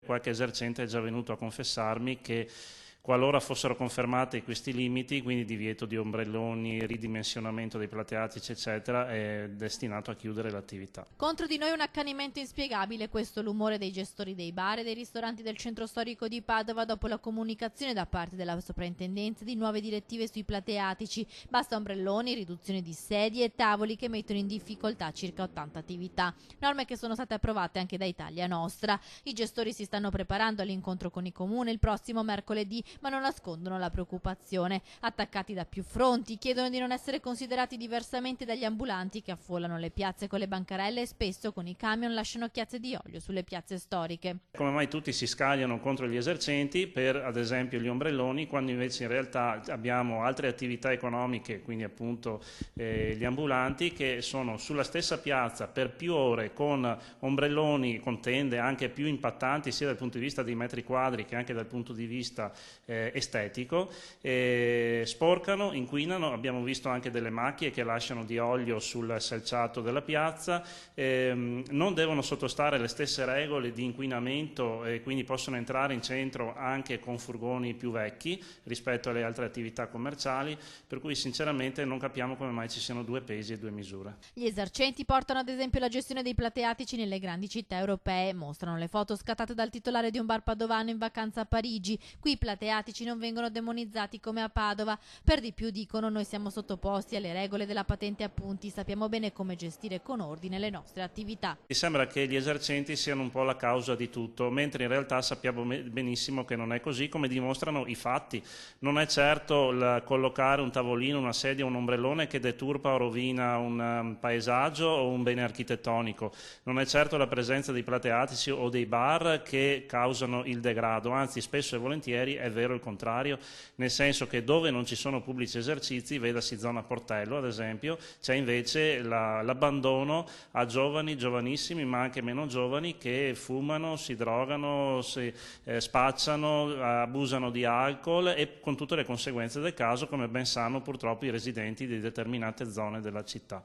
Qualche esercente è già venuto a confessarmi che qualora fossero confermati questi limiti, quindi divieto di ombrelloni, ridimensionamento dei plateatici eccetera, è destinato a chiudere l'attività. Contro di noi un accanimento inspiegabile, questo l'umore dei gestori dei bar e dei ristoranti del centro storico di Padova dopo la comunicazione da parte della soprintendenza di nuove direttive sui plateatici. Basta ombrelloni, riduzione di sedie e tavoli che mettono in difficoltà circa 80 attività. Norme che sono state approvate anche da Italia Nostra. I gestori si stanno preparando all'incontro con i comuni il prossimo mercoledì, ma non nascondono la preoccupazione. Attaccati da più fronti, chiedono di non essere considerati diversamente dagli ambulanti che affollano le piazze con le bancarelle e spesso con i camion lasciano chiazze di olio sulle piazze storiche. Come mai tutti si scagliano contro gli esercenti per, ad esempio, gli ombrelloni, quando invece in realtà abbiamo altre attività economiche, quindi appunto gli ambulanti, che sono sulla stessa piazza per più ore con ombrelloni, con tende anche più impattanti sia dal punto di vista dei metri quadri che anche dal punto di vista estetico, sporcano, inquinano. Abbiamo visto anche delle macchie che lasciano di olio sul selciato della piazza, non devono sottostare alle stesse regole di inquinamento e quindi possono entrare in centro anche con furgoni più vecchi rispetto alle altre attività commerciali, per cui sinceramente non capiamo come mai ci siano due pesi e due misure. Gli esercenti portano ad esempio la gestione dei plateatici nelle grandi città europee, mostrano le foto scattate dal titolare di un bar padovano in vacanza a Parigi. Qui i plateatici non vengono demonizzati come a Padova, per di più dicono: noi siamo sottoposti alle regole della patente a punti, sappiamo bene come gestire con ordine le nostre attività. Mi sembra che gli esercenti siano un po' la causa di tutto, mentre in realtà sappiamo benissimo che non è così, come dimostrano i fatti. Non è certo collocare un tavolino, una sedia, un ombrellone che deturpa o rovina un paesaggio o un bene architettonico. Non è certo la presenza dei plateatici o dei bar che causano il degrado, anzi spesso e volentieri è vero il contrario, nel senso che dove non ci sono pubblici esercizi, vedasi zona Portello ad esempio, c'è invece l'abbandono a giovani, giovanissimi ma anche meno giovani che fumano, si drogano, si spacciano, abusano di alcol e con tutte le conseguenze del caso, come ben sanno purtroppo i residenti di determinate zone della città.